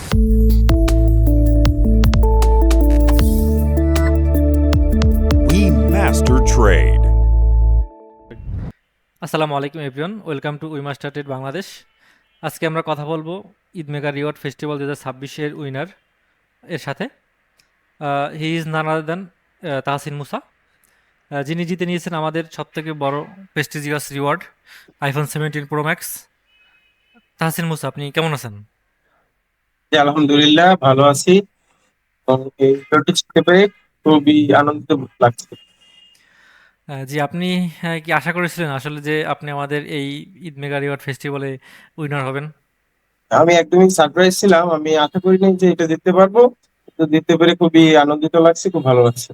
We master trade. আসসালামু আলাইকুম everyone, welcome to we master trade Bangladesh. আজকে আমরা কথা বলবো ঈদ মেগা রিওয়ার্ড ফেস্টিভ্যাল 2026-এর উইনার এর সাথে। He is none other than Tahsin Musa, যিনি জিতে নিয়েছেন আমাদের সবথেকে বড় prestigious reward iPhone 17 pro max. Tahsin Musa, আপনি কেমন আছেন? জি, আলহামদুলিল্লাহ ভালো আছি এবং এই ভিডিওটি শিখতে পেরে খুবই আনন্দিত লাগছে। জি, আপনি কি আশা করেছিলেন আসলে যে আপনি আমাদের এই ঈদ মেগা রিওয়ার্ড ফেস্টিভ্যালে উইনার হবেন? আমি একদমই সারপ্রাইজ ছিলাম, আমি আশা করিনি যে এটা জিততে পারবো, তো জিততে পেরে খুবই আনন্দিত লাগছে, খুব ভালো লাগছে।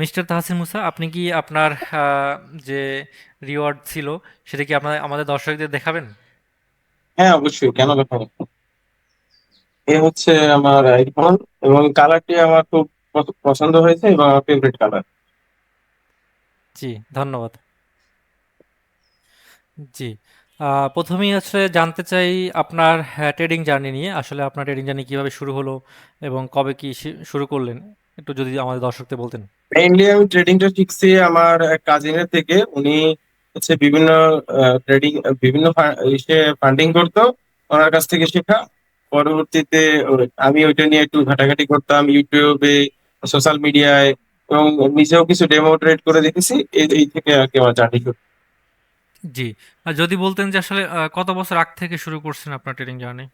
মিস্টার তাহসিন মুসা, আপনি কি আপনার আহ, যে রিওয়ার্ড ছিল সেটা কি আপনার আমাদের দর্শকদের দেখাবেন? হ্যাঁ, অবশ্যই, কেন দেখাবো। এ হচ্ছে আমার আইফোন এবং কালারটি আমার খুব পছন্দ হয়েছে এবং আমার ফেভারিট কালার। জি, ধন্যবাদ। জি, প্রথমেই আসলে জানতে চাই আপনার ট্রেডিং জার্নি নিয়ে। আসলে আপনার ট্রেডিং জার্নি কিভাবে শুরু হলো এবং কবে কি শুরু করলেন, একটু যদি আমাদের দর্শকদের বলতেন। মেইনলি আমি ট্রেডিংটা শিখছি আমার কাজিনের থেকে। উনি হচ্ছে বিভিন্ন ট্রেডিং, বিভিন্ন ফান্ডিং করতো, ওনার কাছ থেকে শেখা। পরবর্তীতে আমি ওইটা নিয়ে একটু ঘাটাঘাটি করতাম ইউটিউবে, সোশ্যাল মিডিয়ায়, এবং নিজেও কিছু ডেমো ট্রেড করে দেখেছি। এই এই থেকে আর কি আমার জার্নি শুরু। জি, আর যদি বলতেন যে আসলে কত বছর আগ থেকে শুরু করছেন আপনার ট্রেডিং জার্নি?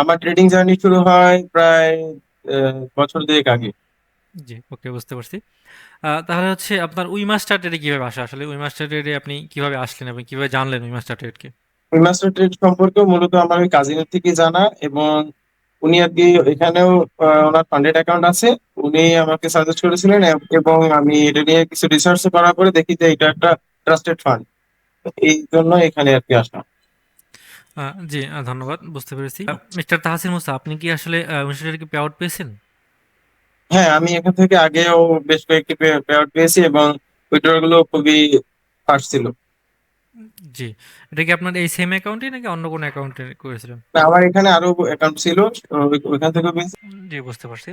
আমার ট্রেডিং জার্নি শুরু হয় প্রায় বছর দুয়েক আগে। জি, ওকে, বুঝতে পারছি। তাহলে হচ্ছে আপনার উই মাস্টার ট্রেডে কিভাবে আসা, আসলে উই মাস্টার ট্রেডে আপনি কিভাবে আসলেন এবং কিভাবে জানলেন উই মাস্টার ট্রেডকে? মাস্টার ট্রেড সম্পর্কে মূলত আমার ওই কাজিনের থেকে জানা, এবং উনি আর কি এখানেও ওনার ফান্ডেড অ্যাকাউন্ট আছে। উনি আমাকে সাজেস্ট করেছিলেন এবং আমি এটা নিয়ে কিছু রিসার্চ করার পরে দেখি যে এটা একটা ট্রাস্টেড ফান্ড, এই জন্য এখানে আর কি আসা। জি, ধন্যবাদ, বুঝতে পেরেছি। মিস্টার তাহসিন মুসা, আপনি কি আসলে উই মাস্টার ট্রেডে কি পে আউট পেয়েছেন? হ্যাঁ, আমি এখান থেকে আগেও বেশ কয়েকটি পে আউট পেয়েছি এবং উইথড্র গুলো খুবই ফাস্ট ছিল। জি, এটা কি আপনার এই সেম অ্যাকাউন্টে নাকি অন্য কোনো অ্যাকাউন্টে করেছিলেন? আমার এখানে আরো অ্যাকাউন্ট ছিল, ওইখান থেকে পেয়েছি। জি, বুঝতে পারছি।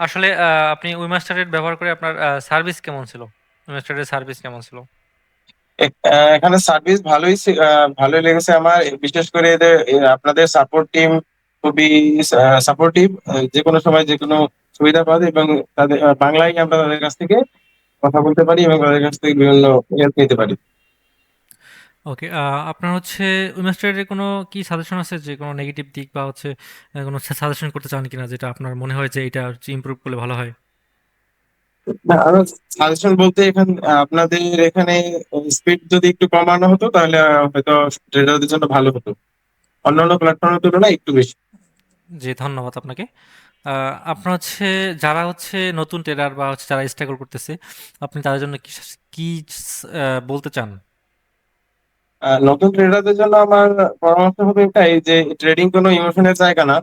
আসলে আপনি উই মাস্টার ট্রেড ব্যবহার করে আপনার সার্ভিস কেমন ছিল? উই মাস্টার ট্রেডের সার্ভিস কেমন ছিল? এখানে সার্ভিস ভালোই লেগেছে আমার। বিশেষ করে এদের আপনাদের সাপোর্ট টিম খুবই সাপোর্টিভ। যে কোনো সময় যে কোনো সুবিধা পাওয়া যায়, এবং তাদের বাংলায় আমরা তাদের কাছ থেকে কথা বলতে পারি এবং তাদের কাছ থেকে বিভিন্ন হেল্প নিতে পারি। ওকে, আপনার হচ্ছে উই মাস্টার ট্রেডের কোনো কি সাজেশন আছে, যে কোনো নেগেটিভ দিক বা হচ্ছে কোনো সাজেশন করতে চান কিনা, যেটা আপনার মনে হয় যে এটা হচ্ছে ইমপ্রুভ করলে ভালো হয়? না, আরো সাজেশন বলতে আপনাদের এখানে স্পিড যদি একটু কমানো হতো তাহলে হয়তো ট্রেডারদের জন্য ভালো হতো, অন্যান্য প্ল্যাটফর্মের তুলনায় একটু বেশি। জি, ধন্যবাদ আপনাকে। আপনার হচ্ছে যারা হচ্ছে নতুন ট্রেডার বা হচ্ছে যারা স্ট্রাগল করতেছে, আপনি তাদের জন্য কি কি বলতে চান? নতুন ট্রেডারদের জন্য আমার পরামর্শ হবে এটাই যে ট্রেডিং কোনো ইমোশনের জায়গা না।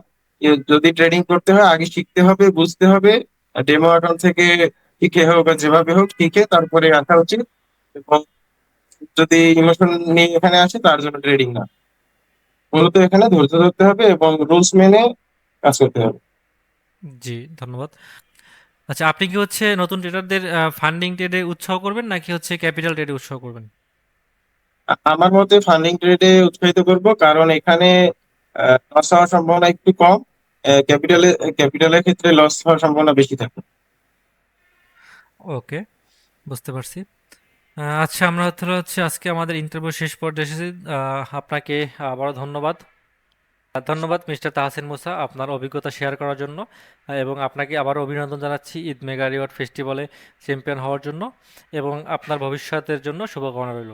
যদি ট্রেডিং করতে হয় আগে শিখতে হবে, বুঝতে হবে। ডেমো অ্যাকাউন্ট থেকে শিখে হোক বা যেভাবে হোক শিখে তারপরে আসা উচিত। এবং যদি ইমোশন নিয়ে এখানে আসে তার জন্য ট্রেডিং না, মূলত এখানে ধৈর্য ধরতে হবে এবং রুলস মেনে কাজ করতে হবে। জি, ধন্যবাদ। আচ্ছা, আপনি কি হচ্ছে নতুন ট্রেডারদের ফান্ডিং ট্রেডে উৎসাহ করবেন নাকি হচ্ছে ক্যাপিটাল ট্রেডে উৎসাহ করবেন? আমার মতে ফান্ডিং ট্রেডে উৎসাহিত করব, কারণ এখানে লস হওয়ার সম্ভাবনা একটু কম। ক্যাপিটালের ক্ষেত্রে লস হওয়ার সম্ভাবনা বেশি থাকে। ওকে, বুঝতে পারছি। আচ্ছা, আমরা হচ্ছে আজকে আমাদের ইন্টারভিউ শেষ পর্যায়ে এসেছি। আপনাকে আবারও ধন্যবাদ। ধন্যবাদ মিস্টার তাহসিন মুসা, আপনার অভিজ্ঞতা শেয়ার করার জন্য। এবং আপনাকে আবারও অভিনন্দন জানাচ্ছি ঈদ মেগা রিওয়ার্ড ফেস্টিভ্যালে চ্যাম্পিয়ন হওয়ার জন্য, এবং আপনার ভবিষ্যতের জন্য শুভকামনা রইল।